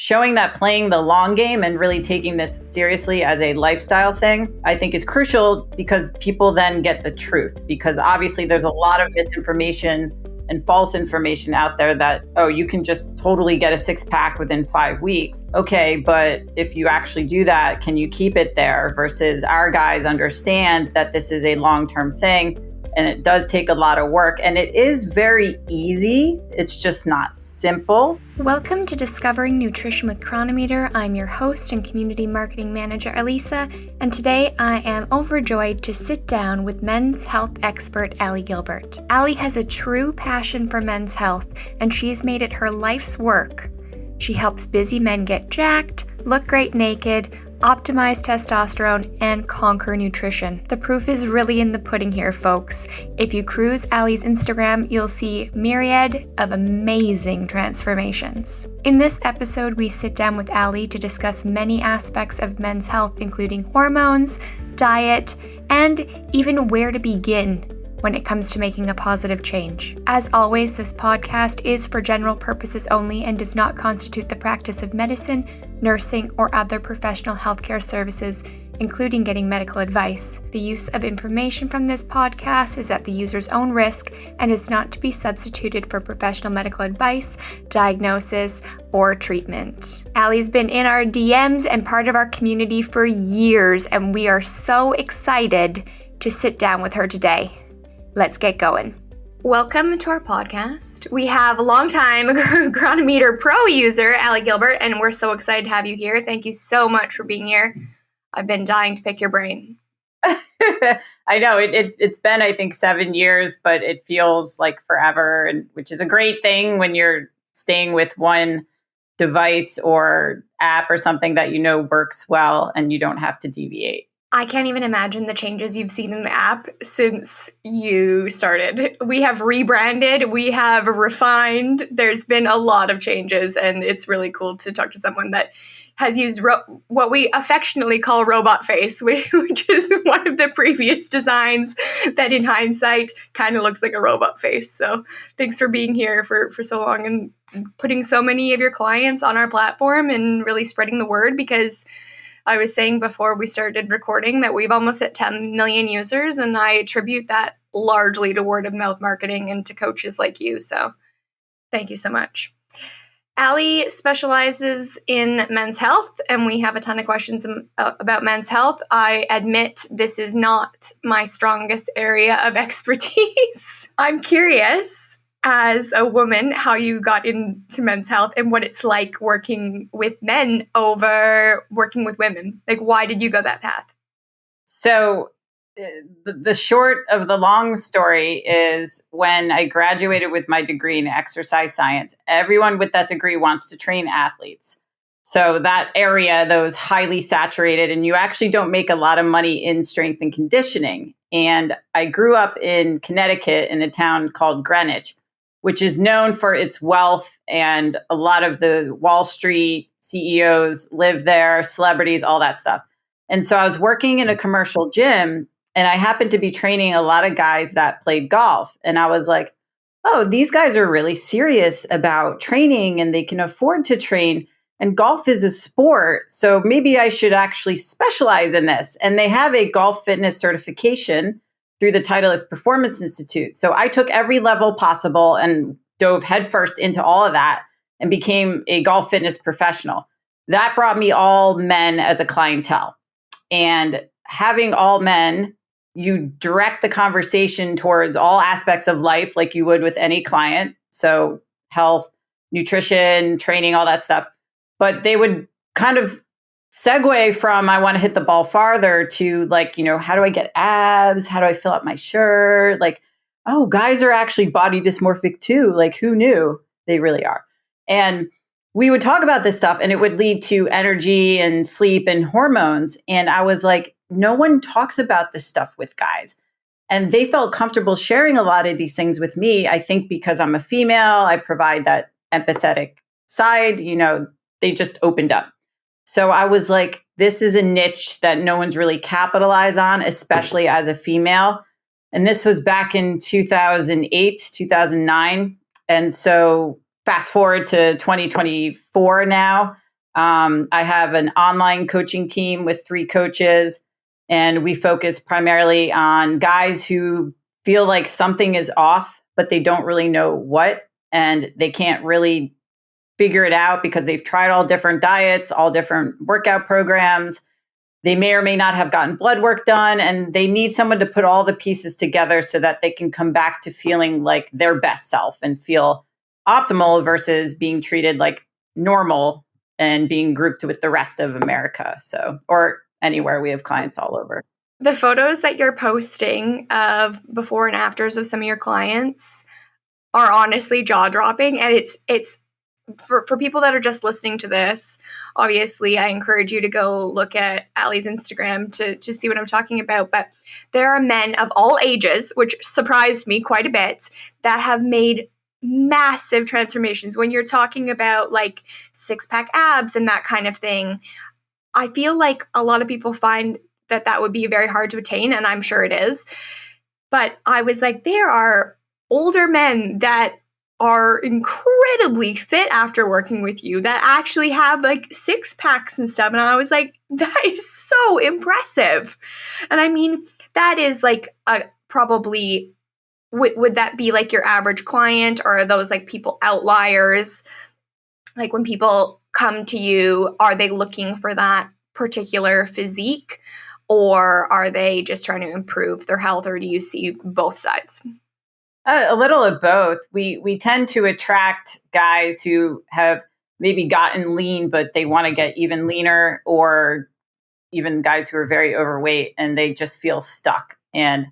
showing that playing the long game and really taking this seriously as a lifestyle thing, I think is crucial because people then get the truth. Because obviously there's a lot of misinformation and false information out there that, oh, you can just totally get a 6-pack within 5 weeks. Okay, but if you actually do that, can you keep it there? Versus our guys understand that this is a long-term thing and it does take a lot of work and it is very easy. It's just not simple. Welcome to Discovering Nutrition with Cronometer. I'm your host and community marketing manager, Elisa, and today I am overjoyed to sit down with men's health expert, Ali Gilbert. Ali has a true passion for men's health, and she's made it her life's work. She helps busy men get jacked, look great naked, optimize testosterone, and conquer nutrition. The proof is really in the pudding here, folks. If you cruise Ali's Instagram, you'll see myriad of amazing transformations. In this episode, we sit down with Ali to discuss many aspects of men's health, including hormones, diet, and even where to begin when it comes to making a positive change. As always, this podcast is for general purposes only and does not constitute the practice of medicine, nursing, or other professional healthcare services, including getting medical advice. The use of information from this podcast is at the user's own risk and is not to be substituted for professional medical advice, diagnosis, or treatment. Ali's been in our DMs and part of our community for years, and we are so excited to sit down with her today. Let's get going. Welcome to our podcast. We have a longtime Cronometer Pro user, Ali Gilbert, and we're so excited to have you here. Thank you so much for being here. I've been dying to pick your brain. I know it's been, I think, 7 years, but it feels like forever, and which is a great thing when you're staying with one device or app or something that you know works well and you don't have to deviate. I can't even imagine the changes you've seen in the app since you started. We have rebranded, we have refined. There's been a lot of changes, and it's really cool to talk to someone that has used what we affectionately call robot face, which is one of the previous designs that in hindsight kind of looks like a robot face. So thanks for being here for so long and putting so many of your clients on our platform and really spreading the word, because I was saying before we started recording that we've almost hit 10 million users, and I attribute that largely to word of mouth marketing and to coaches like you. So thank you so much. Ali specializes in men's health, and we have a ton of questions about men's health. I admit this is not my strongest area of expertise. I'm curious, as a woman, how you got into men's health and what it's like working with men over working with women. Like, why did you go that path? So the short of the long story is when I graduated with my degree in exercise science, everyone with that degree wants to train athletes. So that area, those highly saturated, and you actually don't make a lot of money in strength and conditioning. And I grew up in Connecticut in a town called Greenwich, which is known for its wealth, and a lot of the Wall Street CEOs live there, celebrities, all that stuff. And so I was working in a commercial gym, and I happened to be training a lot of guys that played golf. And I was like, oh, these guys are really serious about training and they can afford to train. And golf is a sport, so maybe I should actually specialize in this. And they have a golf fitness certification through the Titleist Performance Institute. So I took every level possible and dove headfirst into all of that and became a golf fitness professional. That brought me all men as a clientele. And having all men, you direct the conversation towards all aspects of life like you would with any client. So health, nutrition, training, all that stuff. But they would kind of segue from I want to hit the ball farther to like, how do I get abs? How do I fill up my shirt? Like, oh, guys are actually body dysmorphic too. Like, who knew? They really are. And we would talk about this stuff and it would lead to energy and sleep and hormones. And I was like, no one talks about this stuff with guys. And they felt comfortable sharing a lot of these things with me. I think because I'm a female, I provide that empathetic side, they just opened up. So I was like, this is a niche that no one's really capitalized on, especially as a female. And this was back in 2008, 2009. And so fast forward to 2024 now, I have an online coaching team with 3 coaches, and we focus primarily on guys who feel like something is off, but they don't really know what, and they can't really figure it out because they've tried all different diets, all different workout programs. They may or may not have gotten blood work done, and they need someone to put all the pieces together so that they can come back to feeling like their best self and feel optimal versus being treated like normal and being grouped with the rest of America. So, or anywhere. We have clients all over. The photos that you're posting of before and afters of some of your clients are honestly jaw-dropping, and it's for people that are just listening to this. Obviously, I encourage you to go look at Ali's Instagram to see what I'm talking about. But there are men of all ages, which surprised me quite a bit, that have made massive transformations. When you're talking about like 6-pack abs and that kind of thing, I feel like a lot of people find that would be very hard to attain, and I'm sure it is. But I was like, there are older men that are incredibly fit after working with you that actually have like 6-packs and stuff. And I was like, that is so impressive. And I mean, that is like probably, would that be like your average client, or are those like people outliers? Like when people come to you, are they looking for that particular physique, or are they just trying to improve their health, or do you see both sides? A little of both. We tend to attract guys who have maybe gotten lean, but they want to get even leaner, or even guys who are very overweight and they just feel stuck. And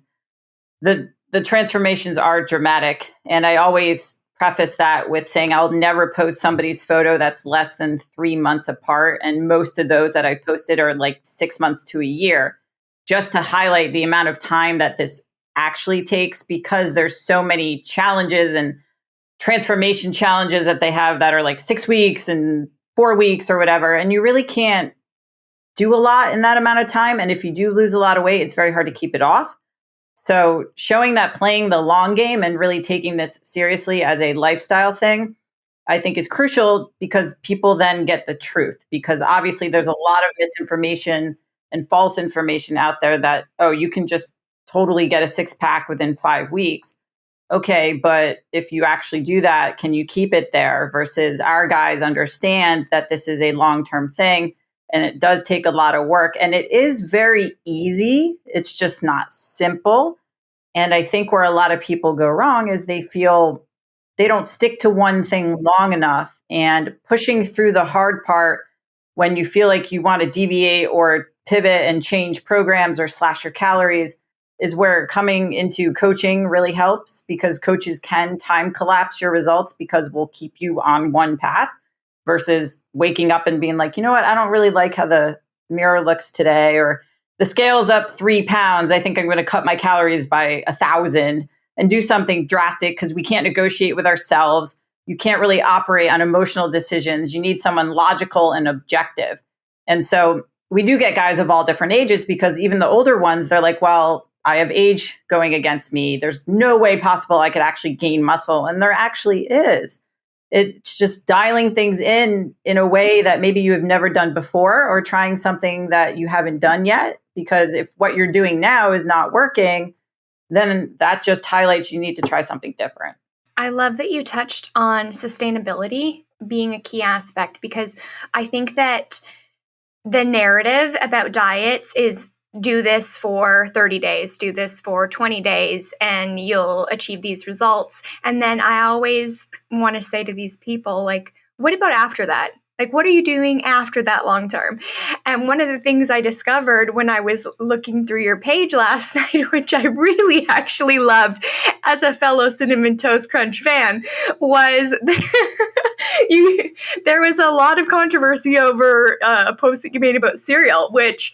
the transformations are dramatic. And I always preface that with saying I'll never post somebody's photo that's less than 3 months apart. And most of those that I posted are like 6 months to a year, just to highlight the amount of time that this actually takes, because there's so many challenges and transformation challenges that they have that are like 6 weeks and 4 weeks or whatever. And you really can't do a lot in that amount of time. And if you do lose a lot of weight, it's very hard to keep it off. So showing that playing the long game and really taking this seriously as a lifestyle thing, I think is crucial, because people then get the truth. Because obviously there's a lot of misinformation and false information out there that, oh, you can just totally get a 6-pack within 5 weeks. Okay, but if you actually do that, can you keep it there? Versus our guys understand that this is a long-term thing, and it does take a lot of work, and it is very easy. It's just not simple. And I think where a lot of people go wrong is they feel they don't stick to one thing long enough, and pushing through the hard part when you feel like you want to deviate or pivot and change programs or slash your calories is where coming into coaching really helps, because coaches can time collapse your results, because we'll keep you on one path versus waking up and being like, you know what, I don't really like how the mirror looks today, or the scale's up 3 pounds. I think I'm going to cut my calories by 1,000 and do something drastic, because we can't negotiate with ourselves. You can't really operate on emotional decisions. You need someone logical and objective. And so we do get guys of all different ages, because even the older ones, they're like, well, I have age going against me. There's no way possible I could actually gain muscle. And there actually is. It's just dialing things in a way that maybe you have never done before, or trying something that you haven't done yet. Because if what you're doing now is not working, then that just highlights you need to try something different. I love that you touched on sustainability being a key aspect, because I think that the narrative about diets is do this for 30 days, do this for 20 days, and you'll achieve these results. And then I always want to say to these people, like, what about after that? Like, what are you doing after that long term? And one of the things I discovered when I was looking through your page last night, which I really actually loved as a fellow Cinnamon Toast Crunch fan, was there was a lot of controversy over a post that you made about cereal, which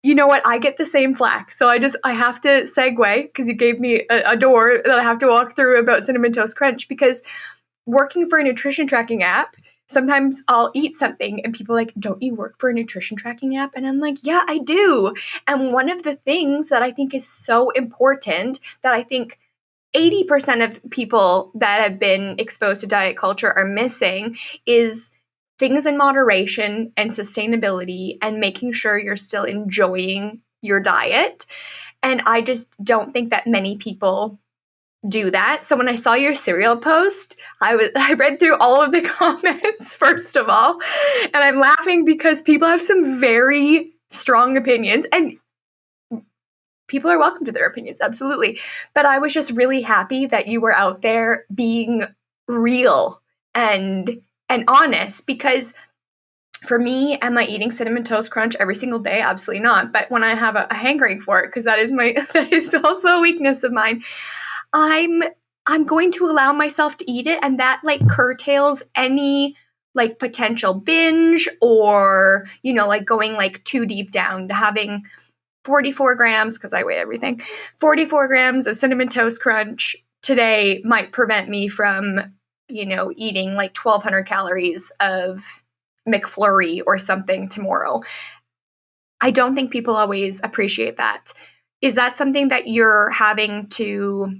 you know what, I get the same flack. So I have to segue, because you gave me a door that I have to walk through about Cinnamon Toast Crunch, because working for a nutrition tracking app, sometimes I'll eat something and people are like, don't you work for a nutrition tracking app? And I'm like, yeah, I do. And one of the things that I think is so important, that I think 80% of people that have been exposed to diet culture are missing, is things in moderation and sustainability and making sure you're still enjoying your diet. And I just don't think that many people do that. So when I saw your cereal post, I read through all of the comments first of all, and I'm laughing because people have some very strong opinions, and people are welcome to their opinions, absolutely. But I was just really happy that you were out there being real and honest, because for me, am I eating Cinnamon Toast Crunch every single day? Absolutely not. But when I have a hankering for it, because that is also a weakness of mine, I'm going to allow myself to eat it, and that like curtails any like potential binge or, you know, like going like too deep down to having 44 grams, because I weigh everything, 44 grams of Cinnamon Toast Crunch today might prevent me from, you know, eating like 1,200 calories of McFlurry or something tomorrow. I don't think people always appreciate that. Is that something that you're having to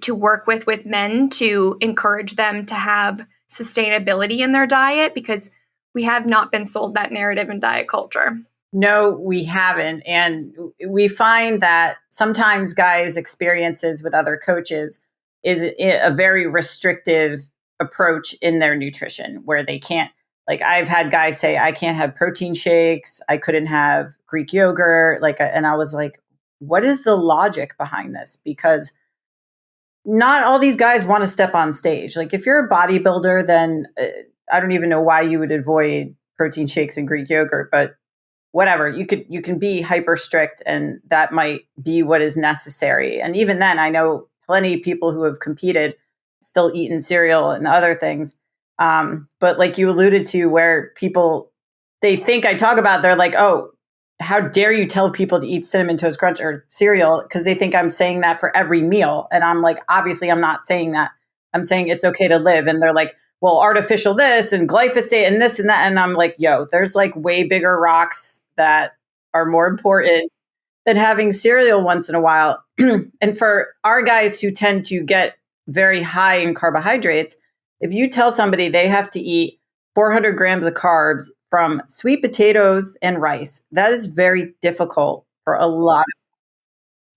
work with men to encourage them to have sustainability in their diet? Because we have not been sold that narrative in diet culture. No, we haven't. And we find that sometimes guys' experiences with other coaches is a very restrictive approach in their nutrition, where they can't, like I've had guys say, I can't have protein shakes. I couldn't have Greek yogurt. And I was like, what is the logic behind this? Because not all these guys want to step on stage. Like if you're a bodybuilder, then I don't even know why you would avoid protein shakes and Greek yogurt, but whatever, you can be hyper strict, and that might be what is necessary. And even then, I know plenty of people who have competed still eaten cereal and other things. But like you alluded to, where people, they think I talk about, they're like, oh, how dare you tell people to eat Cinnamon Toast Crunch or cereal, because they think I'm saying that for every meal. And I'm like, obviously I'm not saying that. I'm saying it's okay to live. And they're like, well, artificial this and glyphosate and this and that. And I'm like, yo, there's like way bigger rocks that are more important than having cereal once in a while. And for our guys who tend to get very high in carbohydrates, if you tell somebody they have to eat 400 grams of carbs from sweet potatoes and rice, that is very difficult for a lot of,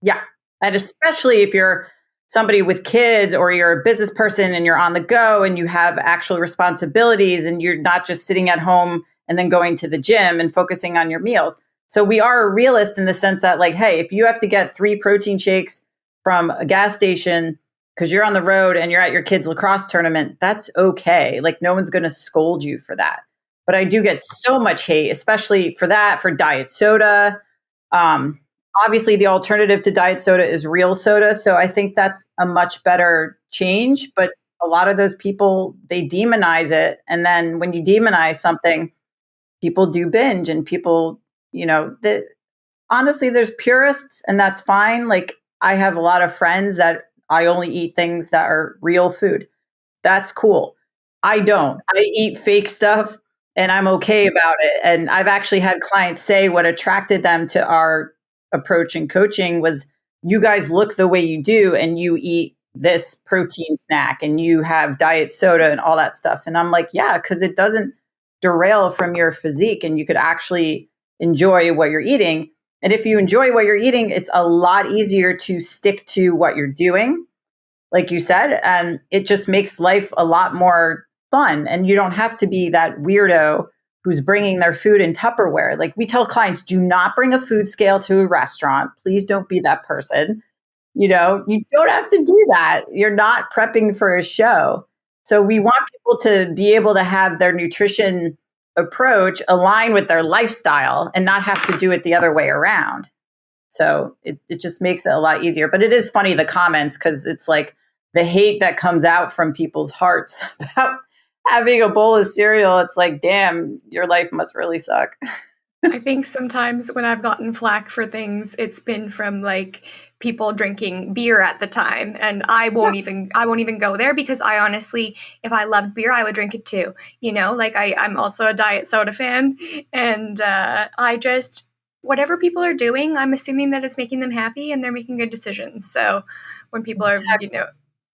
yeah. And especially if you're somebody with kids, or you're a business person and you're on the go and you have actual responsibilities, and you're not just sitting at home and then going to the gym and focusing on your meals. So we are a realist in the sense that, like, hey, if you have to get 3 protein shakes from a gas station because you're on the road and you're at your kid's lacrosse tournament, that's okay. Like, no one's going to scold you for that. But I do get so much hate, especially for that, for diet soda. Obviously, the alternative to diet soda is real soda. So I think that's a much better change. But a lot of those people, they demonize it. And then when you demonize something, people do binge, and people, you know, honestly, there's purists, and that's fine. Like, I have a lot of friends that I only eat things that are real food. That's cool. I don't. I eat fake stuff, and I'm okay about it. And I've actually had clients say what attracted them to our approach in coaching was, you guys look the way you do, and you eat this protein snack, and you have diet soda and all that stuff. And I'm like, yeah, because it doesn't derail from your physique, and you could actually enjoy what you're eating. And if you enjoy what you're eating, it's a lot easier to stick to what you're doing, like you said, and it just makes life a lot more fun. And you don't have to be that weirdo who's bringing their food in Tupperware. Like, we tell clients, do not bring a food scale to a restaurant. Please don't be that person. You know, you don't have to do that. You're not prepping for a show. So we want people to be able to have their nutrition approach align with their lifestyle and not have to do it the other way around. So it just makes it a lot easier. But it is funny, the comments, because it's like the hate that comes out from people's hearts about having a bowl of cereal. It's like, damn, your life must really suck. I think sometimes when I've gotten flack for things, it's been from like people drinking beer at the time, and I won't even go there, because I honestly, if I loved beer, I would drink it too. You know, like I'm also a diet soda fan, and I just, whatever people are doing, I'm assuming that it's making them happy and they're making good decisions. So when people are, you know,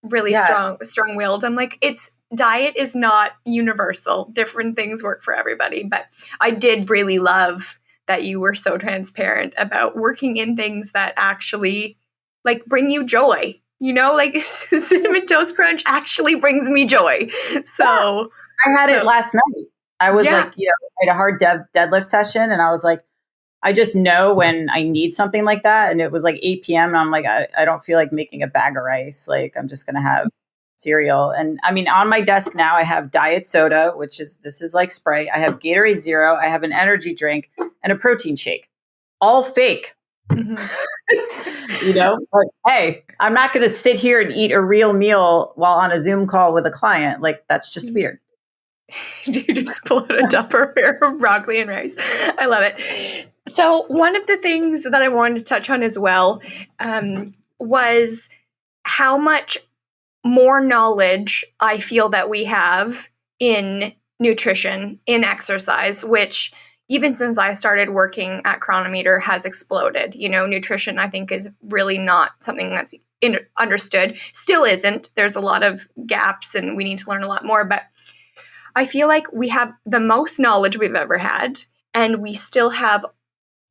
really strong-willed, I'm like, it's diet is not universal. Different things work for everybody. But I did really love that you were so transparent about working in things that actually like bring you joy. You know, like Cinnamon Toast Crunch actually brings me joy. So I had it last night. I was Yeah. like, I had a hard deadlift session, and I was like, I just know when I need something like that. And it was like 8 p.m. And I'm like, I don't feel like making a bag of rice. Like, I'm just going to have cereal. And I mean, on my desk now, I have diet soda, this is like Sprite. I have Gatorade Zero. I have an energy drink and a protein shake, all fake. But hey, I'm not going to sit here and eat a real meal while on a Zoom call with a client. Like, that's just weird. You just pull out a Tupperware of broccoli and rice. I love it. So one of the things that I wanted to touch on as well was how much more knowledge I feel that we have in nutrition, in exercise, which even since I started working at Cronometer has exploded. Nutrition, I think, is really not something that's understood. Still isn't. There's a lot of gaps and we need to learn a lot more. But I feel like we have the most knowledge we've ever had, and we still have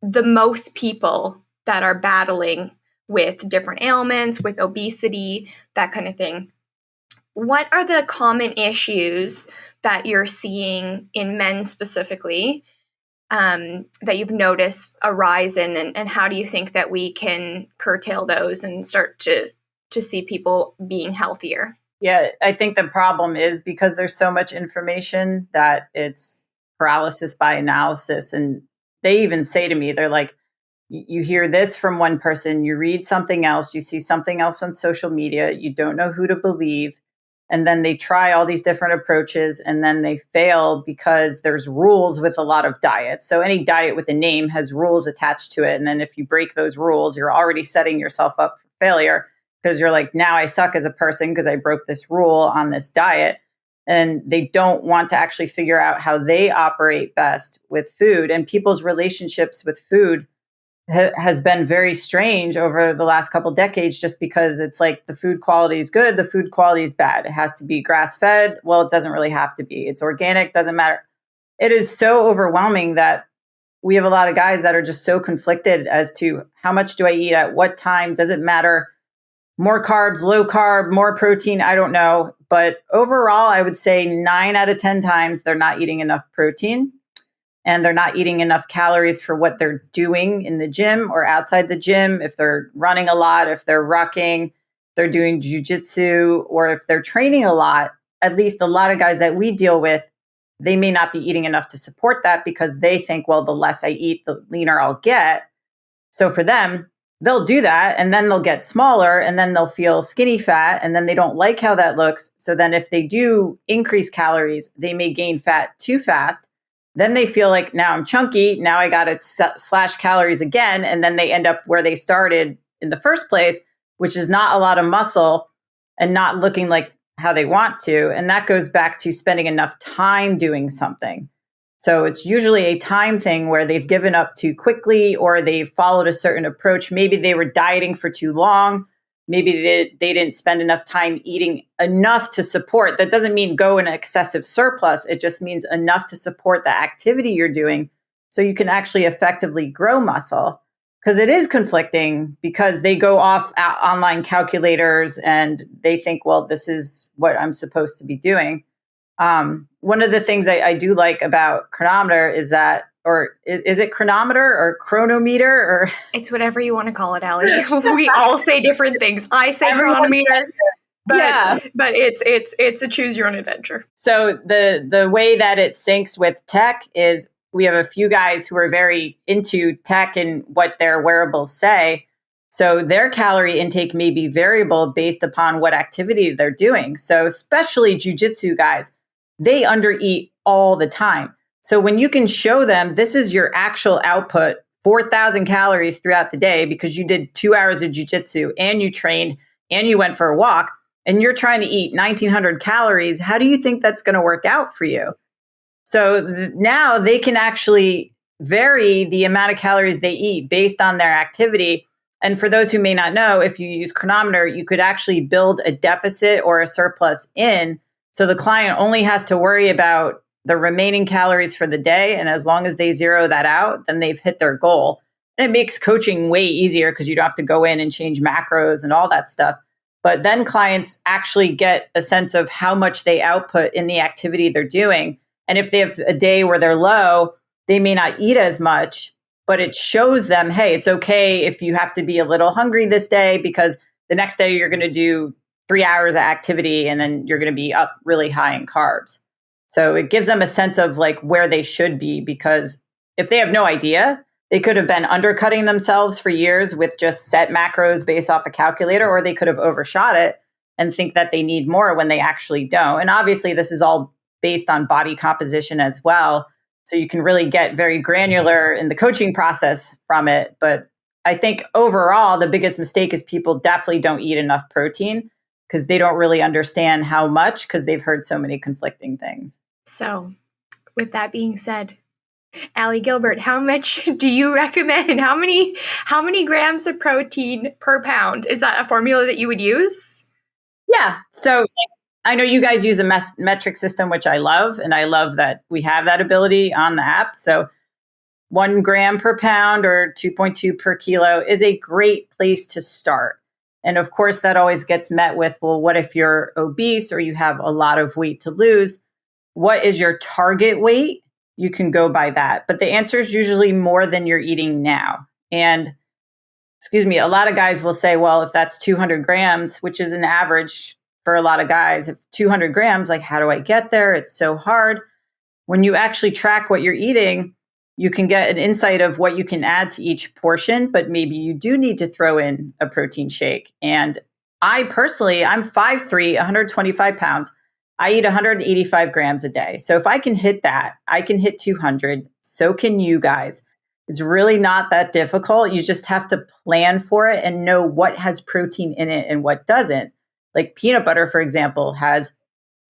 the most people that are battling with different ailments, with obesity, that kind of thing. What are the common issues that you're seeing in men specifically that you've noticed a rise in, and how do you think that we can curtail those and start to see people being healthier? Yeah, I think the problem is because there's so much information that it's paralysis by analysis. And they even say to me, they're like, you hear this from one person, you read something else, you see something else on social media, you don't know who to believe. And then they try all these different approaches and then they fail because there's rules with a lot of diets. So any diet with a name has rules attached to it. And then if you break those rules, you're already setting yourself up for failure because you're like, now I suck as a person because I broke this rule on this diet. And they don't want to actually figure out how they operate best with food. And people's relationships with food has been very strange over the last couple of decades, just because it's like the food quality is good, the food quality is bad. It has to be grass fed. Well, it doesn't really have to be. It's organic, doesn't matter. It is so overwhelming that we have a lot of guys that are just so conflicted as to how much do I eat at what time? Does it matter? More carbs, low carb, more protein? I don't know. But overall, I would say 9 out of 10 times they're not eating enough protein. And they're not eating enough calories for what they're doing in the gym or outside the gym. If they're running a lot, if they're rucking, they're doing jujitsu, or if they're training a lot, at least a lot of guys that we deal with, they may not be eating enough to support that because they think, well, the less I eat, the leaner I'll get. So for them, they'll do that and then they'll get smaller and then they'll feel skinny fat and then they don't like how that looks. So then if they do increase calories, they may gain fat too fast. Then they feel like, now I'm chunky, now I got to slash calories again. And then they end up where they started in the first place, which is not a lot of muscle and not looking like how they want to. And that goes back to spending enough time doing something. So it's usually a time thing where they've given up too quickly or they've followed a certain approach. Maybe they were dieting for too long. Maybe they didn't spend enough time eating enough to support. That doesn't mean go in an excessive surplus. It just means enough to support the activity you're doing so you can actually effectively grow muscle. Because it is conflicting because they go off online calculators and they think, well, this is what I'm supposed to be doing. One of the things I do like about Cronometer is that, or is it Cronometer or Cronometer or? It's whatever you want to call it, Ali. We all say different things. I say Cronometer, but it's a choose your own adventure. So the way that it syncs with tech is we have a few guys who are very into tech and what their wearables say. So their calorie intake may be variable based upon what activity they're doing. So especially jujitsu guys, they undereat all the time. So when you can show them this is your actual output, 4,000 calories throughout the day because you did 2 hours of jujitsu and you trained and you went for a walk and you're trying to eat 1,900 calories, how do you think that's going to work out for you? So now they can actually vary the amount of calories they eat based on their activity. And for those who may not know, if you use Cronometer, you could actually build a deficit or a surplus in. So the client only has to worry about the remaining calories for the day. And as long as they zero that out, then they've hit their goal. And it makes coaching way easier because you don't have to go in and change macros and all that stuff. But then clients actually get a sense of how much they output in the activity they're doing. And if they have a day where they're low, they may not eat as much, but it shows them, hey, it's okay if you have to be a little hungry this day because the next day you're going to do 3 hours of activity and then you're going to be up really high in carbs. So it gives them a sense of like where they should be, because if they have no idea, they could have been undercutting themselves for years with just set macros based off a calculator, or they could have overshot it and think that they need more when they actually don't. And obviously this is all based on body composition as well. So you can really get very granular in the coaching process from it. But I think overall, the biggest mistake is people definitely don't eat enough protein because they don't really understand how much, because they've heard so many conflicting things. So with that being said, Ali Gilbert, how much do you recommend? How many grams of protein per pound? Is that a formula that you would use? Yeah. So I know you guys use a metric system, which I love. And I love that we have that ability on the app. So 1 gram per pound or 2.2 per kilo is a great place to start. And of course, that always gets met with, well, what if you're obese or you have a lot of weight to lose? What is your target weight? You can go by that. But the answer is usually more than you're eating now. And a lot of guys will say, well, if that's 200 grams, which is an average for a lot of guys, if 200 grams, like, how do I get there? It's so hard. When you actually track what you're eating, you can get an insight of what you can add to each portion, but maybe you do need to throw in a protein shake. And I personally, I'm 5'3", 125 pounds. I eat 185 grams a day. So if I can hit that, I can hit 200. So can you guys. It's really not that difficult. You just have to plan for it and know what has protein in it and what doesn't. Like peanut butter, for example, has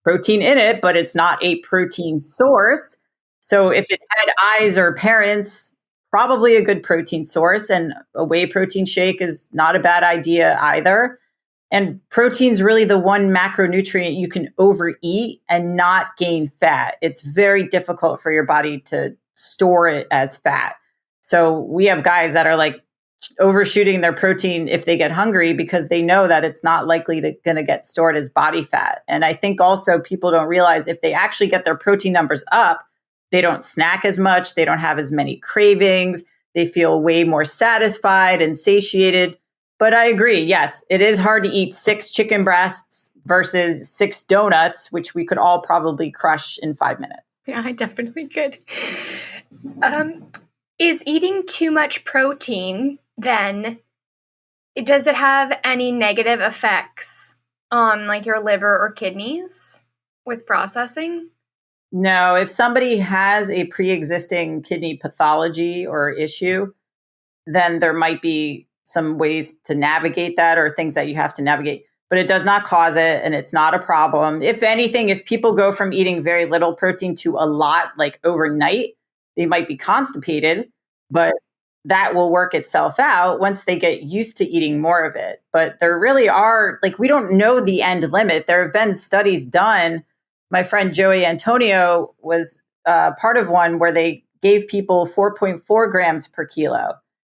protein in it, but it's not a protein source. So if it had eyes or parents, probably a good protein source. And a whey protein shake is not a bad idea either. And protein's really the one macronutrient you can overeat and not gain fat. It's very difficult for your body to store it as fat. So we have guys that are like overshooting their protein if they get hungry because they know that it's not likely to going to get stored as body fat. And I think also people don't realize if they actually get their protein numbers up, they don't snack as much, they don't have as many cravings, they feel way more satisfied and satiated. But I agree, yes, it is hard to eat 6 chicken breasts versus 6 donuts, which we could all probably crush in 5 minutes. Yeah, I definitely could. Is eating too much protein then, does it have any negative effects on like your liver or kidneys with processing? No, if somebody has a pre-existing kidney pathology or issue, then there might be some ways to navigate that or things that you have to navigate, but it does not cause it and it's not a problem. If anything, if people go from eating very little protein to a lot, like overnight, they might be constipated, but that will work itself out once they get used to eating more of it. But there really are, like, we don't know the end limit. There have been studies done. My friend Joey Antonio was part of one where they gave people 4.4 grams per kilo.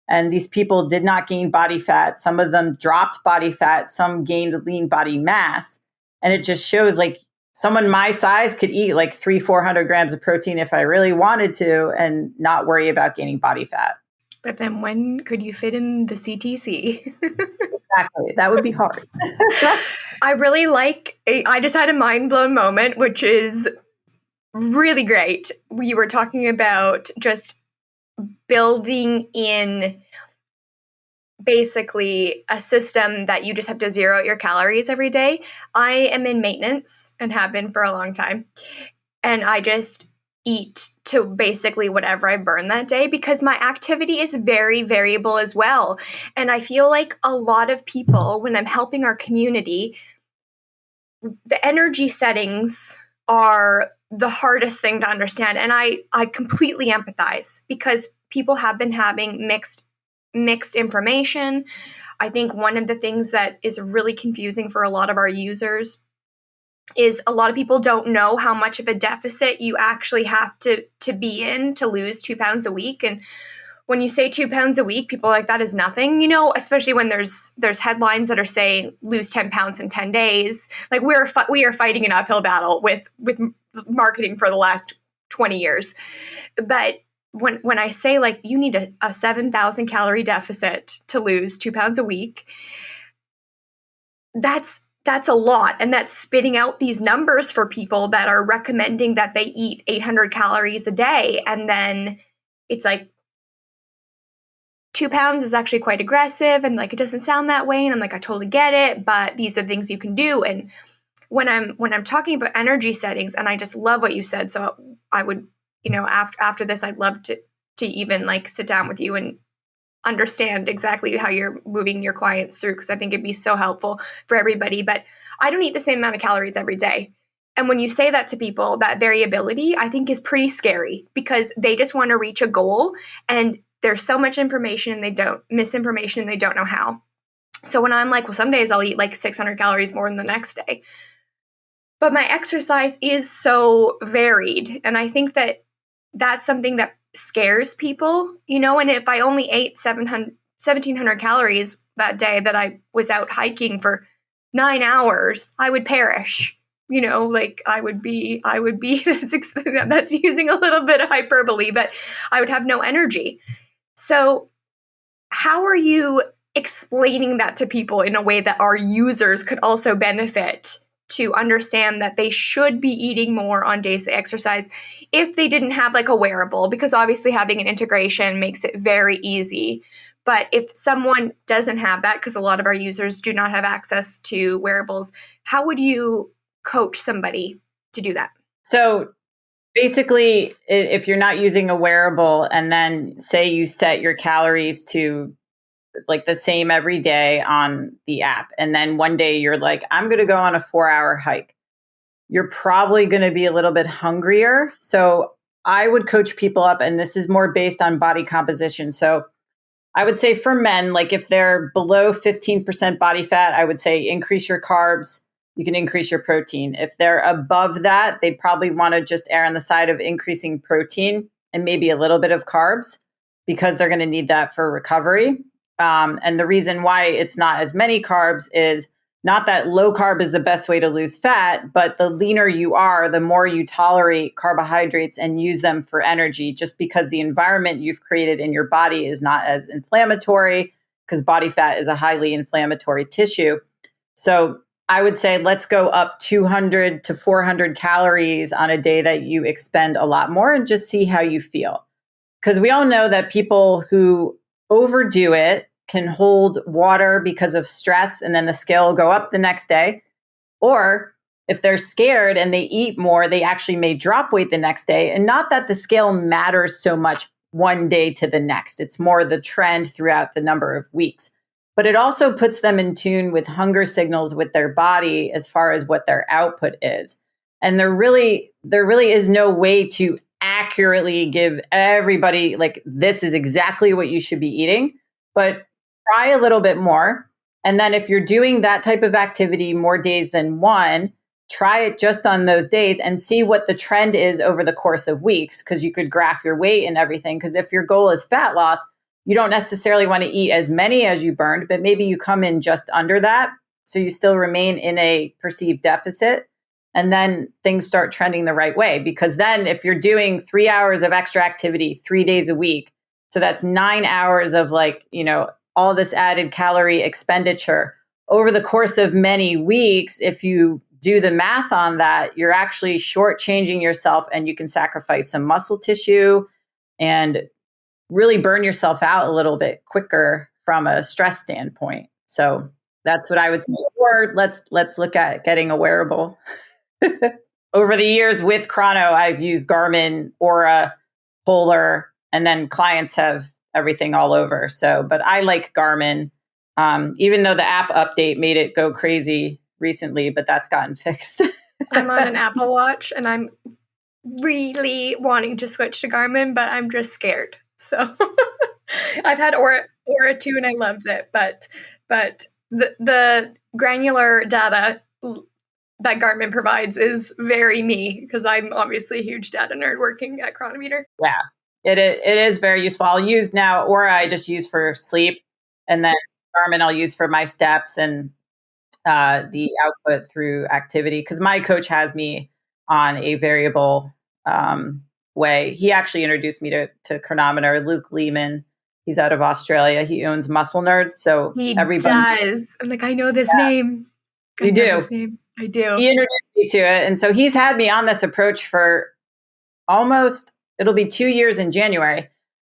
And these people did not gain body fat. Some of them dropped body fat. Some gained lean body mass. And it just shows like someone my size could eat like 300-400 grams of protein if I really wanted to and not worry about gaining body fat. But then when could you fit in the CTC? Exactly. That would be hard. I really I just had a mind blown moment, which is really great. We were talking about just building in basically a system that you just have to zero out your calories every day. I am in maintenance and have been for a long time. And I just eat to basically whatever I burn that day because my activity is very variable as well. And I feel like a lot of people, when I'm helping our community, the energy settings are the hardest thing to understand. And I completely empathize because people have been having mixed information. I think one of the things that is really confusing for a lot of our users is a lot of people don't know how much of a deficit you actually have to be in to lose 2 pounds a week. And when you say 2 pounds a week, people are like, that is nothing, especially when there's headlines that are saying lose 10 pounds in 10 days. Like we are fighting an uphill battle with marketing for the last 20 years. But when I say like you need a 7,000 calorie deficit to lose 2 pounds a week, that's a lot. And that's spitting out these numbers for people that are recommending that they eat 800 calories a day. And then it's like 2 pounds is actually quite aggressive. And like, it doesn't sound that way. And I'm like, I totally get it, but these are things you can do. And when I'm talking about energy settings, and I just love what you said. So I would, after this, I'd love to even like sit down with you and understand exactly how you're moving your clients through, because I think it'd be so helpful for everybody. But I don't eat the same amount of calories every day. And when you say that to people, that variability, I think is pretty scary, because they just want to reach a goal, and there's so much information and misinformation, and they don't know how. So when I'm like, well, some days I'll eat like 600 calories more than the next day, but my exercise is so varied. And I think that that's something that scares people, and if I only ate 1,700 calories that day that I was out hiking for 9 hours, I would perish. Like I would be that's using a little bit of hyperbole, but I would have no energy. So how are you explaining that to people in a way that our users could also benefit, to understand that they should be eating more on days they exercise if they didn't have like a wearable? Because obviously having an integration makes it very easy. But if someone doesn't have that, because a lot of our users do not have access to wearables, how would you coach somebody to do that? So basically, if you're not using a wearable, and then say you set your calories to like the same every day on the app, and then one day you're like, I'm going to go on a 4-hour hike, you're probably going to be a little bit hungrier. So I would coach people up, and this is more based on body composition. So I would say for men, like if they're below 15% body fat, I would say increase your carbs. You can increase your protein. If they're above that, they probably want to just err on the side of increasing protein and maybe a little bit of carbs, because they're going to need that for recovery. And the reason why it's not as many carbs is not that low carb is the best way to lose fat, but the leaner you are, the more you tolerate carbohydrates and use them for energy, just because the environment you've created in your body is not as inflammatory, because body fat is a highly inflammatory tissue. So I would say let's go up 200 to 400 calories on a day that you expend a lot more, and just see how you feel. Because we all know that people who overdo it can hold water because of stress, and then the scale will go up the next day. Or if they're scared and they eat more, they actually may drop weight the next day. And not that the scale matters so much one day to the next. It's more the trend throughout the number of weeks. But it also puts them in tune with hunger signals with their body as far as what their output is. And there really is no way to accurately give everybody like, this is exactly what you should be eating, but try a little bit more. And then if you're doing that type of activity more days than one, try it just on those days and see what the trend is over the course of weeks, because you could graph your weight and everything. Because if your goal is fat loss, you don't necessarily want to eat as many as you burned, but maybe you come in just under that, so you still remain in a perceived deficit. And then things start trending the right way. Because then if you're doing 3 hours of extra activity 3 days a week, so that's 9 hours of like, all this added calorie expenditure over the course of many weeks, if you do the math on that, you're actually shortchanging yourself, and you can sacrifice some muscle tissue and really burn yourself out a little bit quicker from a stress standpoint. So that's what I would say. Or let's look at getting a wearable. Over the years with Chrono, I've used Garmin, Aura, Polar, and then clients have everything all over. So, but I like Garmin, even though the app update made it go crazy recently, but that's gotten fixed. I'm on an Apple Watch, and I'm really wanting to switch to Garmin, but I'm just scared. So I've had Aura 2 and I loved it, but the granular data that Garmin provides is very me, because I'm obviously a huge data nerd working at Cronometer. Yeah, it is very useful. I'll use now Aura. I just use for sleep, and then Garmin I'll use for my steps and the output through activity. Because my coach has me on a variable way. He actually introduced me to Cronometer. Luke Lehman. He's out of Australia. He owns Muscle Nerds. So He everybody does. I'm like, I know this name. You do. I do. He introduced me to it. And so he's had me on this approach for almost, it'll be 2 years in January.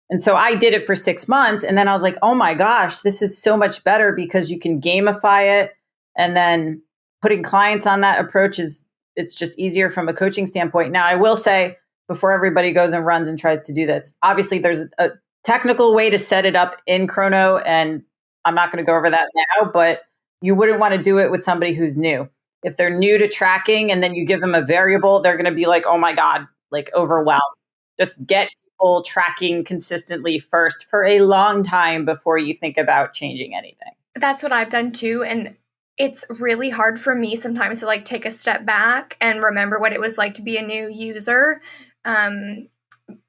And so I did it for 6 months. And then I was like, oh my gosh, this is so much better because you can gamify it. And then putting clients on that approach it's just easier from a coaching standpoint. Now, I will say, before everybody goes and runs and tries to do this, obviously there's a technical way to set it up in Chrono. And I'm not going to go over that now, but you wouldn't want to do it with somebody who's new. If they're new to tracking and then you give them a variable, they're going to be like, oh my God, like overwhelmed. Just get people tracking consistently first for a long time before you think about changing anything. That's what I've done too. And it's really hard for me sometimes to like take a step back and remember what it was like to be a new user. And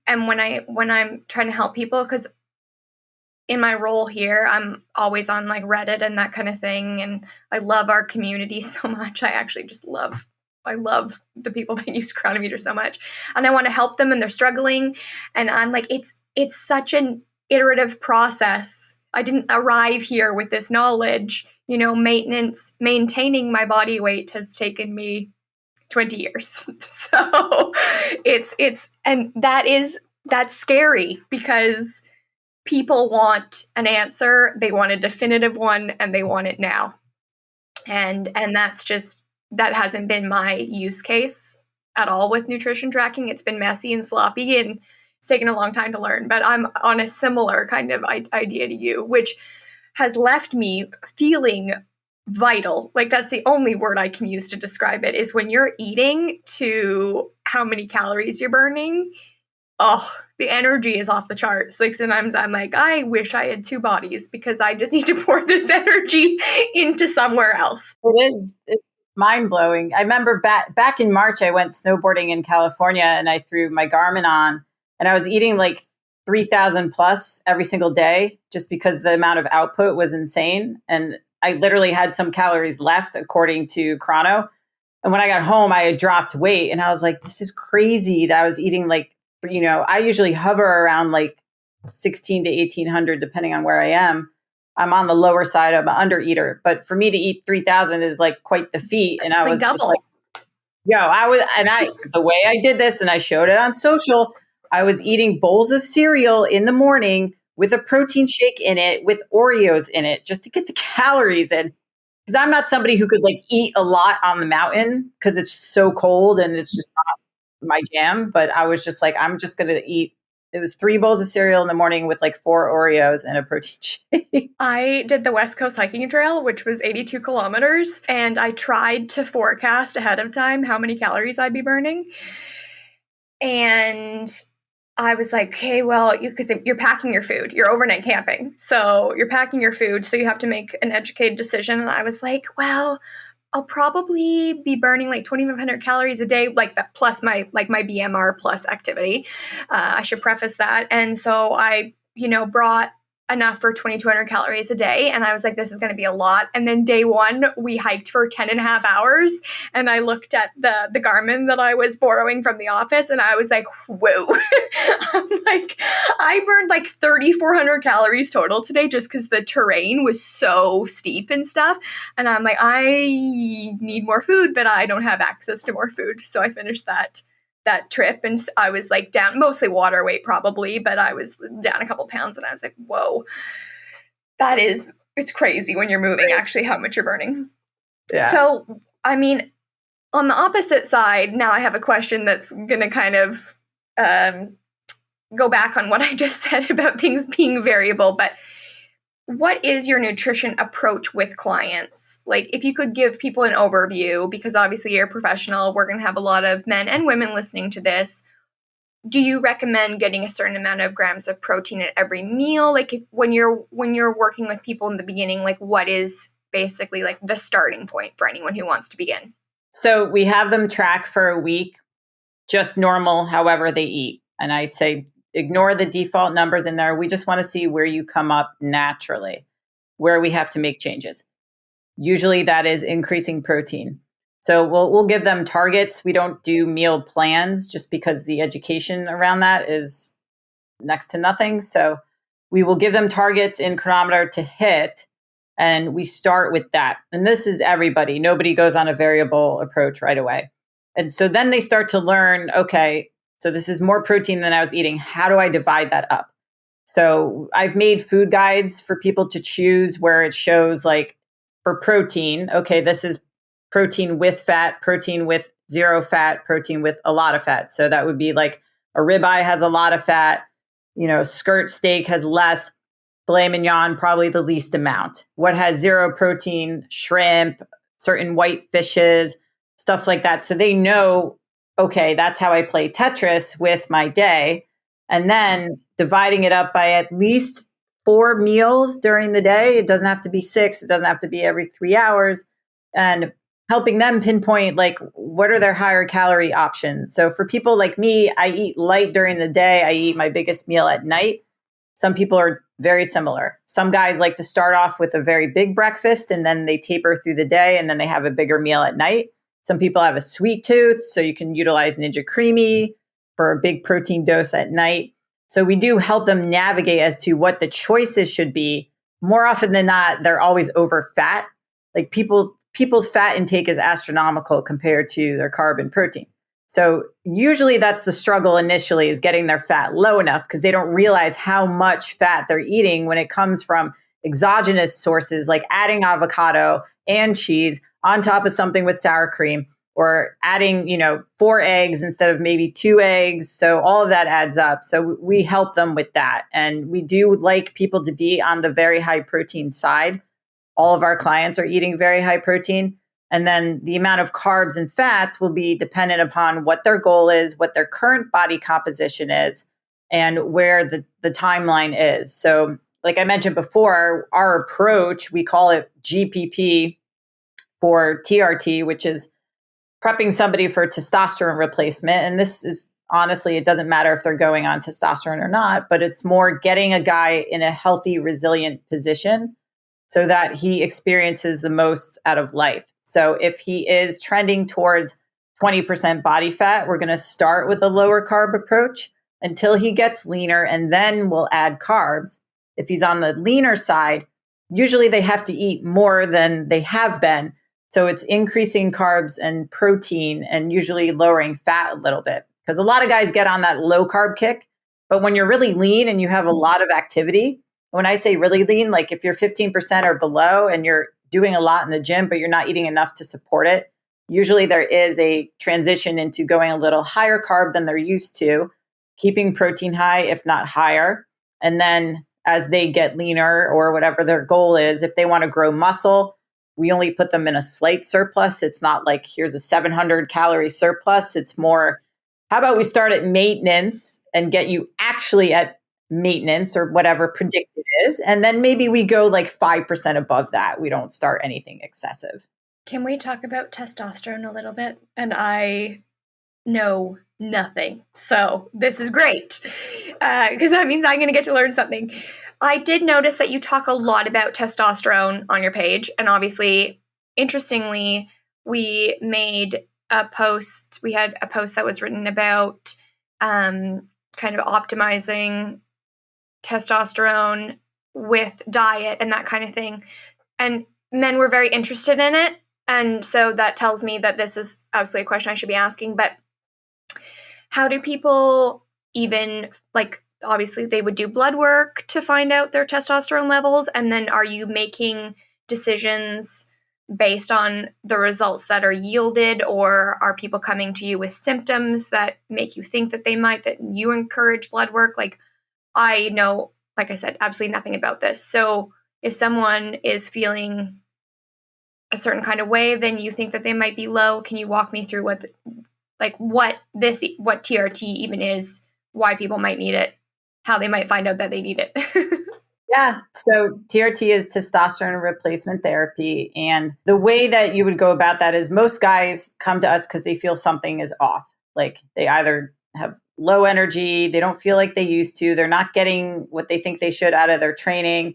when I'm trying to help people, because in my role here, I'm always on like Reddit and that kind of thing. And I love our community so much. I love the people that use Cronometer so much. And I want to help them and they're struggling. And I'm like, it's such an iterative process. I didn't arrive here with this knowledge. Maintaining my body weight has taken me 20 years. So that's scary because people want an answer, they want a definitive one, and they want it now. And that hasn't been my use case at all with nutrition tracking. It's been messy and sloppy, and it's taken a long time to learn. But I'm on a similar kind of idea to you, which has left me feeling vital. Like that's the only word I can use to describe it, is when you're eating to how many calories you're burning. Oh, the energy is off the charts. Like sometimes I'm like, I wish I had 2 bodies because I just need to pour this energy into somewhere else. It's mind blowing. I remember back in March, I went snowboarding in California and I threw my Garmin on and I was eating like 3,000 plus every single day just because the amount of output was insane. And I literally had some calories left according to Chrono. And when I got home, I had dropped weight and I was like, this is crazy that I was eating like, I usually hover around like 16 to 1800, depending on where I am. I'm on the lower side of an under eater, but for me to eat 3,000 is like quite the feat. And I was double. Just like, the way I did this and I showed it on social, I was eating bowls of cereal in the morning with a protein shake in it, with Oreos in it, just to get the calories in. Because I'm not somebody who could like eat a lot on the mountain because it's so cold and it's just not my jam. But I was just like, I'm just going to eat. It was 3 bowls of cereal in the morning with like 4 Oreos and a protein shake. I did the West Coast hiking trail, which was 82 kilometers. And I tried to forecast ahead of time how many calories I'd be burning. And I was like, okay, well, because you're packing your food, you're overnight camping. So you're packing your food. So you have to make an educated decision. And I was like, well, I'll probably be burning like 2,500 calories a day, like that, plus my BMR plus activity. I should preface that. And so I, brought enough for 2,200 calories a day. And I was like, this is going to be a lot. And then day 1, we hiked for 10 and a half hours. And I looked at the Garmin that I was borrowing from the office. And I was like, whoa, I'm like, I burned like 3,400 calories total today just because the terrain was so steep and stuff. And I'm like, I need more food, but I don't have access to more food. So I finished that trip and I was like down, mostly water weight probably, but I was down a couple pounds and I was like, whoa, it's crazy when you're moving actually how much you're burning. Yeah. So, I mean, on the opposite side, now I have a question that's going to kind of go back on what I just said about things being variable, but what is your nutrition approach with clients? Like, if you could give people an overview, because obviously you're a professional, we're going to have a lot of men and women listening to this. Do you recommend getting a certain amount of grams of protein at every meal? Like, when you're working with people in the beginning, like what is basically like the starting point for anyone who wants to begin? So we have them track for a week, just normal, however they eat. And I'd say ignore the default numbers in there. We just want to see where you come up naturally, where we have to make changes. Usually that is increasing protein. So we'll give them targets. We don't do meal plans just because the education around that is next to nothing. So we will give them targets in Cronometer to hit, and we start with that. And this is everybody. Nobody goes on a variable approach right away. And so then they start to learn, okay, so this is more protein than I was eating. How do I divide that up? So I've made food guides for people to choose where it shows like for protein, okay, this is protein with fat, protein with zero fat, protein with a lot of fat. So that would be like a ribeye has a lot of fat, skirt steak has less, filet mignon, probably the least amount. What has zero protein? Shrimp, certain white fishes, stuff like that. So they know, okay, that's how I play Tetris with my day. And then dividing it up by at least 4 meals during the day. It doesn't have to be 6. It doesn't have to be every 3 hours. And helping them pinpoint like what are their higher calorie options. So for people like me, I eat light during the day. I eat my biggest meal at night. Some people are very similar. Some guys like to start off with a very big breakfast and then they taper through the day and then they have a bigger meal at night. Some people have a sweet tooth, so you can utilize Ninja Creamy for a big protein dose at night. So we do help them navigate as to what the choices should be. More often than not, they're always over fat. Like people's fat intake is astronomical compared to their carb and protein. So usually that's the struggle initially, is getting their fat low enough because they don't realize how much fat they're eating when it comes from exogenous sources like adding avocado and cheese on top of something with sour cream, or adding, 4 eggs instead of maybe 2 eggs. So all of that adds up. So we help them with that. And we do like people to be on the very high protein side. All of our clients are eating very high protein. And then the amount of carbs and fats will be dependent upon what their goal is, what their current body composition is, and where the timeline is. So like I mentioned before, our approach, we call it GPP for TRT, which is prepping somebody for testosterone replacement. And this is honestly, it doesn't matter if they're going on testosterone or not, but it's more getting a guy in a healthy, resilient position so that he experiences the most out of life. So if he is trending towards 20% body fat, we're going to start with a lower carb approach until he gets leaner, and then we'll add carbs. If he's on the leaner side, usually they have to eat more than they have been. So it's increasing carbs and protein and usually lowering fat a little bit. Because a lot of guys get on that low carb kick. But when you're really lean and you have a lot of activity, when I say really lean, like if you're 15% or below and you're doing a lot in the gym, but you're not eating enough to support it, usually there is a transition into going a little higher carb than they're used to, keeping protein high, if not higher. And then as they get leaner or whatever their goal is, if they want to grow muscle, we only put them in a slight surplus. It's not like here's a 700 calorie surplus. It's more, how about we start at maintenance and get you actually at maintenance or whatever predicted is. And then maybe we go like 5% above that. We don't start anything excessive. Can we talk about testosterone a little bit? And I know nothing. So this is great because that means I'm going to get to learn something. I did notice that you talk a lot about testosterone on your page. And obviously, interestingly, we made a post. We had a post that was written about kind of optimizing testosterone with diet and that kind of thing. And men were very interested in it. And so that tells me that this is absolutely a question I should be asking. But how do people even, like, obviously they would do blood work to find out their testosterone levels. And then are you making decisions based on the results that are yielded, or are people coming to you with symptoms that make you think that they might, that you encourage blood work? Like, I know, like I said, absolutely nothing about this. So if someone is feeling a certain kind of way, then you think that they might be low. Can you walk me through what TRT even is, why people might need it, how they might find out that they need it? Yeah. So TRT is testosterone replacement therapy. And the way that you would go about that is most guys come to us because they feel something is off. Like they either have low energy, they don't feel like they used to, they're not getting what they think they should out of their training.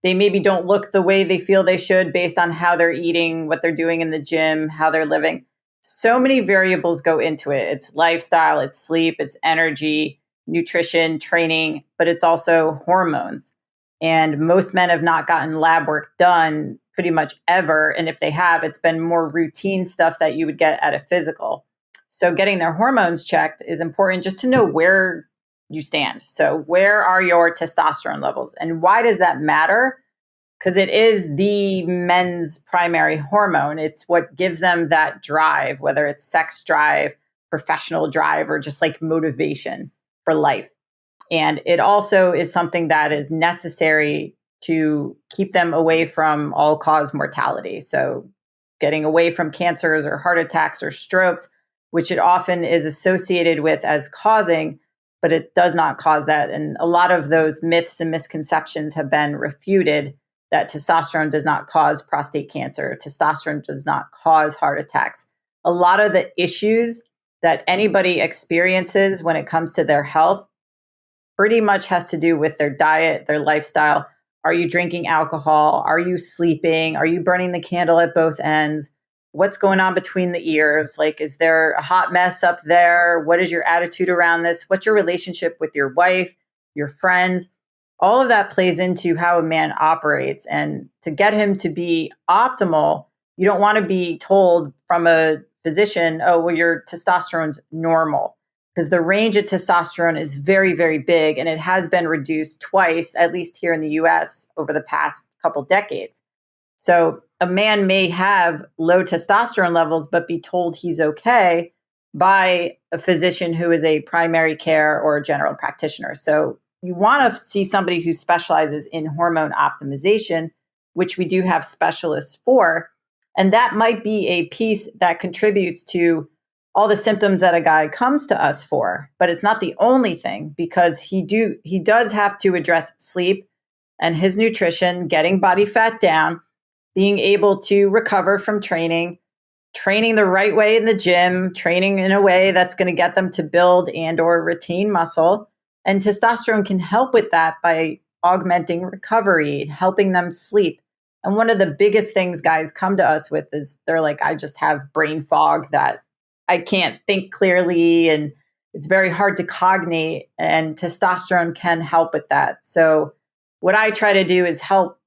They maybe don't look the way they feel they should based on how they're eating, what they're doing in the gym, how they're living. So many variables go into it. It's lifestyle, it's sleep, it's energy, nutrition, training, but it's also hormones. And most men have not gotten lab work done pretty much ever. And if they have, it's been more routine stuff that you would get at a physical. So getting their hormones checked is important just to know where you stand. So where are your testosterone levels and why does that matter? Because it is the men's primary hormone. It's what gives them that drive, whether it's sex drive, professional drive, or just like motivation for life. And it also is something that is necessary to keep them away from all cause mortality. So, getting away from cancers or heart attacks or strokes, which it often is associated with as causing, but it does not cause that. And a lot of those myths and misconceptions have been refuted that testosterone does not cause prostate cancer, testosterone does not cause heart attacks. A lot of the issues that anybody experiences when it comes to their health pretty much has to do with their diet, their lifestyle. Are you drinking alcohol? Are you sleeping? Are you burning the candle at both ends? What's going on between the ears? Like, is there a hot mess up there? What is your attitude around this? What's your relationship with your wife, your friends? All of that plays into how a man operates. And to get him to be optimal, you don't want to be told from a physician, oh, well, your testosterone's normal, because the range of testosterone is very, very big and it has been reduced twice, at least here in the US, over the past couple decades. So a man may have low testosterone levels, but be told he's okay by a physician who is a primary care or a general practitioner. So you want to see somebody who specializes in hormone optimization, which we do have specialists for. And that might be a piece that contributes to all the symptoms that a guy comes to us for, but it's not the only thing because he does have to address sleep and his nutrition, getting body fat down, being able to recover from training the right way in the gym, training in a way that's going to get them to build and or retain muscle. And testosterone can help with that by augmenting recovery, helping them sleep. And one of the biggest things guys come to us with is they're like, I just have brain fog that I can't think clearly and it's very hard to cognate, and testosterone can help with that. So what I try to do is help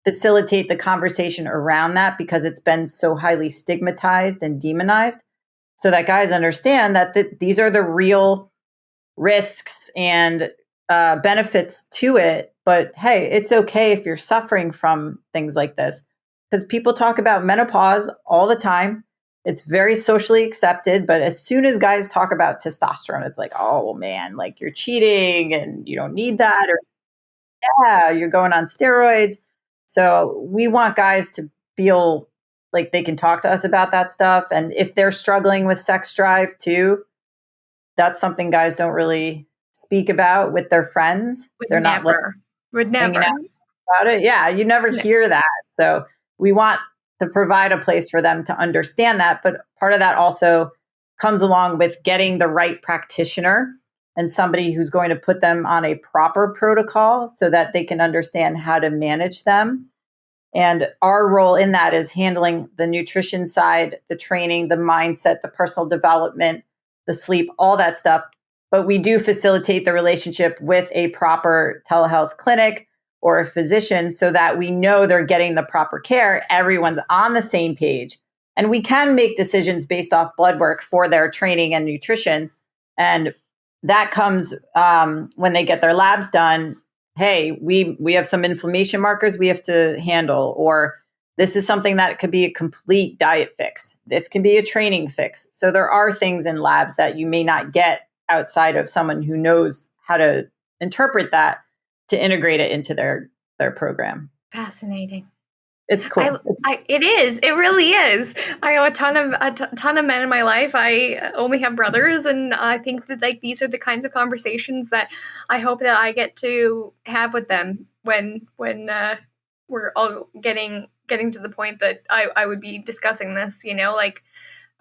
facilitate the conversation around that because it's been so highly stigmatized and demonized so that guys understand that these are the real risks and benefits to it. But hey, it's okay if you're suffering from things like this because people talk about menopause all the time. It's very socially accepted, but as soon as guys talk about testosterone, it's like, oh man, like you're cheating and you don't need that, or yeah, you're going on steroids. So we want guys to feel like they can talk to us about that stuff. And if they're struggling with sex drive too, that's something guys don't really speak about with their friends. They're not Would hanging never. out about it. Yeah, you never hear that. So we want to provide a place for them to understand that. But part of that also comes along with getting the right practitioner and somebody who's going to put them on a proper protocol so that they can understand how to manage them. And our role in that is handling the nutrition side, the training, the mindset, the personal development, the sleep, all that stuff. But we do facilitate the relationship with a proper telehealth clinic or a physician so that we know they're getting the proper care. Everyone's on the same page. And we can make decisions based off blood work for their training and nutrition. And that comes when they get their labs done. Hey, we have some inflammation markers we have to handle, or this is something that could be a complete diet fix. This can be a training fix. So there are things in labs that you may not get outside of someone who knows how to interpret that to integrate it into their program. Fascinating. It's cool. It is. It really is. I know a ton of men in my life. I only have brothers, and I think that like these are the kinds of conversations that I hope that I get to have with them when we're all getting to the point that I would be discussing this. Like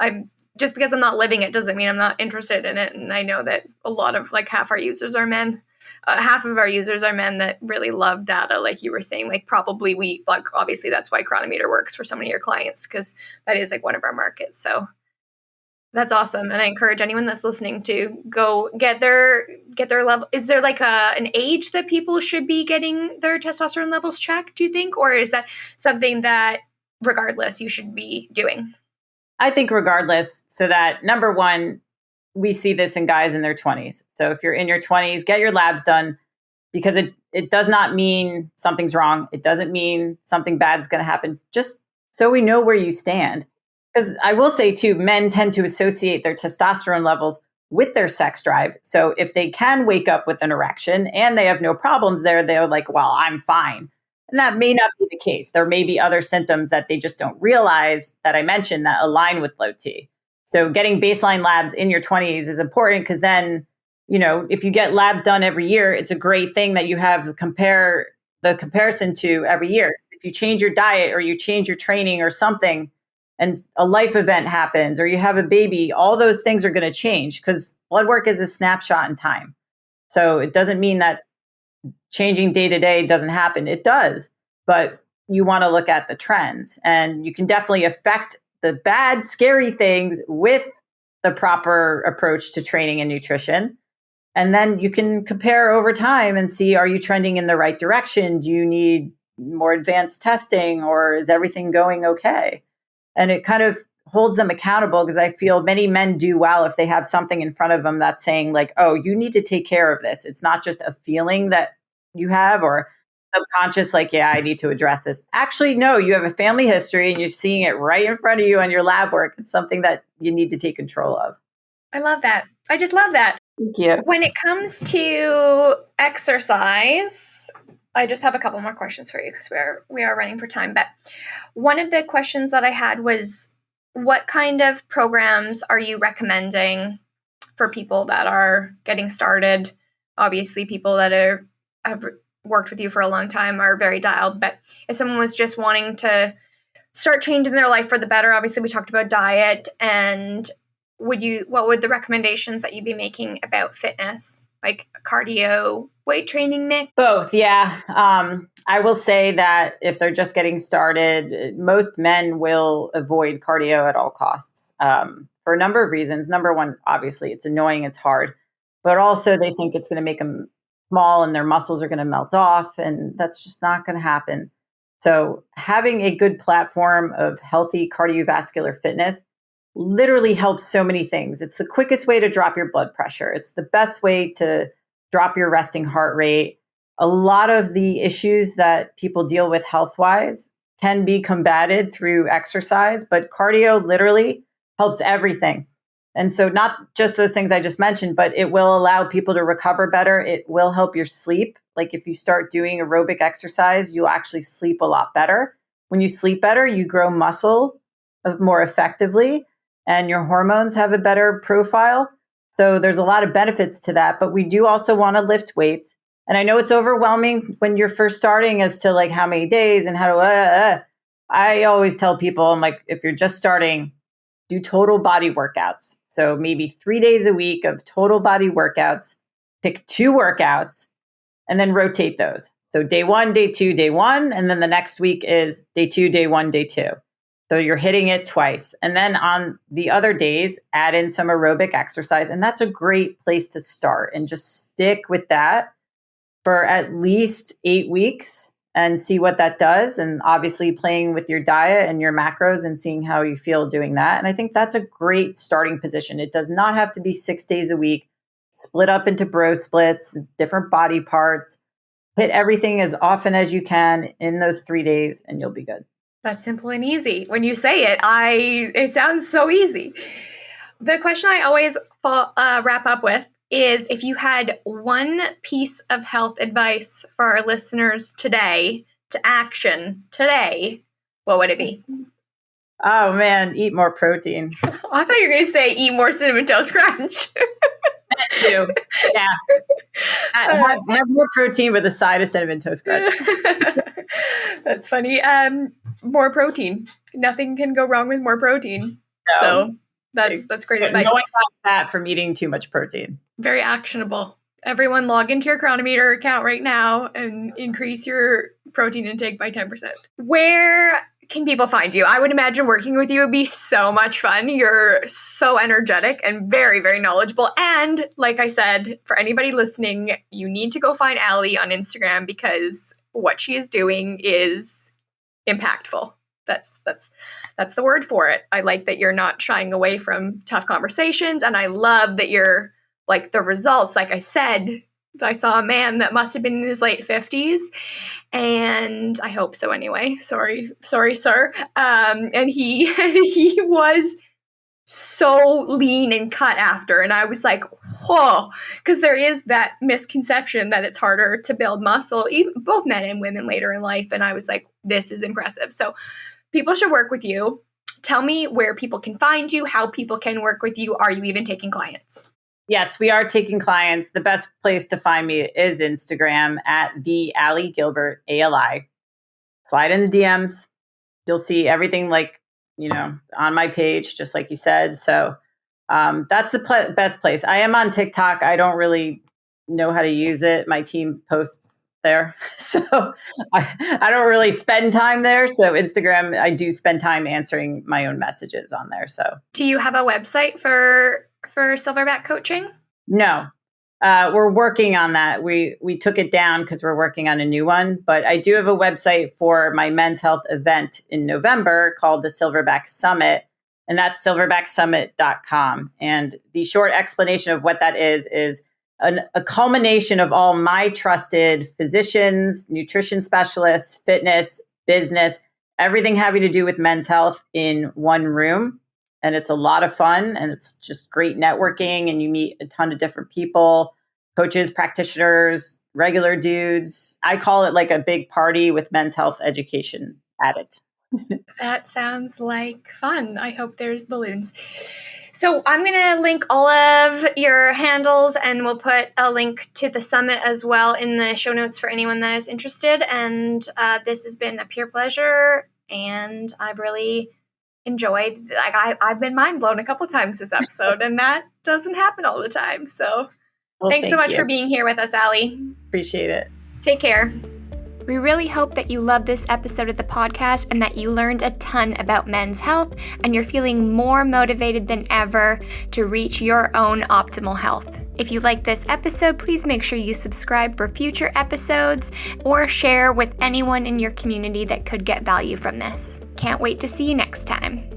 I'm just because I'm not living it doesn't mean I'm not interested in it. And I know that a lot of like half our users are men. Half of our users are men that really love data, like you were saying. Like probably obviously that's why Cronometer works for so many of your clients, because that is like one of our markets. So that's awesome, and I encourage anyone that's listening to go get their level. Is there like an age that people should be getting their testosterone levels checked, do you think, or is that something that regardless you should be doing? I think regardless, so that number one, we see this in guys in their 20s. So if you're in your 20s, get your labs done, because it does not mean something's wrong. It doesn't mean something bad is going to happen. Just so we know where you stand. Because I will say too, men tend to associate their testosterone levels with their sex drive. So if they can wake up with an erection and they have no problems there, they're like, well, I'm fine. And that may not be the case. There may be other symptoms that they just don't realize that I mentioned that align with low T. So getting baseline labs in your 20s is important, because then, if you get labs done every year, it's a great thing that you have the comparison to every year. If you change your diet or you change your training or something, and a life event happens or you have a baby, all those things are going to change, because blood work is a snapshot in time. So it doesn't mean that changing day to day doesn't happen. It does, but you want to look at the trends, and you can definitely affect the bad, scary things with the proper approach to training and nutrition. And then you can compare over time and see, are you trending in the right direction? Do you need more advanced testing, or is everything going okay? And it kind of holds them accountable, because I feel many men do well if they have something in front of them that's saying like, oh, you need to take care of this. It's not just a feeling that you have or subconscious, like, yeah, I need to address this. Actually, no, you have a family history and you're seeing it right in front of you on your lab work. It's something that you need to take control of. I love that. I just love that. Thank you. When it comes to exercise, I just have a couple more questions for you, because we are running for time. But one of the questions that I had was, what kind of programs are you recommending for people that are getting started? Obviously, people that have worked with you for a long time are very dialed. But if someone was just wanting to start changing their life for the better, obviously we talked about diet, and what would the recommendations that you'd be making about fitness, like cardio, weight training mix? Both, yeah. I will say that if they're just getting started, most men will avoid cardio at all costs, for a number of reasons. Number one, obviously, it's annoying, it's hard, but also they think it's going to make them small and their muscles are going to melt off, and that's just not going to happen. So having a good platform of healthy cardiovascular fitness literally helps so many things. It's the quickest way to drop your blood pressure. It's the best way to drop your resting heart rate. A lot of the issues that people deal with health-wise can be combated through exercise, but cardio literally helps everything. And so not just those things I just mentioned, but it will allow people to recover better. It will help your sleep. Like if you start doing aerobic exercise, you'll actually sleep a lot better. When you sleep better, you grow muscle more effectively, and your hormones have a better profile. So there's a lot of benefits to that, but we do also want to lift weights. And I know it's overwhelming when you're first starting as to like how many days and how to, I always tell people, I'm like, if you're just starting, do total body workouts. So maybe 3 days a week of total body workouts, pick 2 workouts, and then rotate those. So day 1, day 2, day 1, and then the next week is day 2, day 1, day 2. So you're hitting it twice. And then on the other days, add in some aerobic exercise. And that's a great place to start, and just stick with that for at least 8 weeks and see what that does. And obviously playing with your diet and your macros and seeing how you feel doing that. And I think that's a great starting position. It does not have to be 6 days a week, split up into bro splits, different body parts. Hit everything as often as you can in those 3 days and you'll be good. That's simple and easy. When you say it, it sounds so easy. The question I always wrap up with is, if you had one piece of health advice for our listeners today to action today, what would it be? Oh man, eat more protein. I thought you were going to say eat more Cinnamon Toast Crunch. That too. Yeah. Have more protein with a side of Cinnamon Toast Crunch. That's funny. More protein. Nothing can go wrong with more protein. No. So that's great advice. No one got that from eating too much protein. Very actionable. Everyone log into your Cronometer account right now and increase your protein intake by 10%. Where can people find you? I would imagine working with you would be so much fun. You're so energetic and very, very knowledgeable. And like I said, for anybody listening, you need to go find Ali on Instagram because what she is doing is impactful. That's the word for it. I like that you're not shying away from tough conversations. And I love that you're like the results. Like I said, I saw a man that must have been in his late 50s. And I hope so anyway. Sorry, sir. And he was so lean and cut after. And I was like, whoa, because there is that misconception that it's harder to build muscle, even both men and women later in life. And I was like, this is impressive. So people should work with you. Tell me where people can find you, how people can work with you. Are you even taking clients? Yes, we are taking clients. The best place to find me is Instagram at the Ali Gilbert, ALI. Slide in the DMs. You'll see everything on my page, just like you said. So that's the best place. I am on TikTok. I don't really know how to use it. My team posts there. So I don't really spend time there. So Instagram, I do spend time answering my own messages on there. So do you have a website for Silverback coaching? No, we're working on that. We took it down because we're working on a new one, but I do have a website for my men's health event in November called the Silverback Summit, and that's silverbacksummit.com. And the short explanation of what that is a culmination of all my trusted physicians, nutrition specialists, fitness, business, everything having to do with men's health in one room. And it's a lot of fun, and it's just great networking, and you meet a ton of different people, coaches, practitioners, regular dudes. I call it like a big party with men's health education at it. That sounds like fun. I hope there's balloons. So I'm going to link all of your handles, and we'll put a link to the summit as well in the show notes for anyone that is interested. And this has been a pure pleasure, and I've really enjoyed, I've been mind blown a couple times this episode, and that doesn't happen all the time. So thanks so much for being here with us, Ali. Appreciate it. Take care. We really hope that you loved this episode of the podcast and that you learned a ton about men's health and you're feeling more motivated than ever to reach your own optimal health. If you like this episode, please make sure you subscribe for future episodes or share with anyone in your community that could get value from this. Can't wait to see you next time.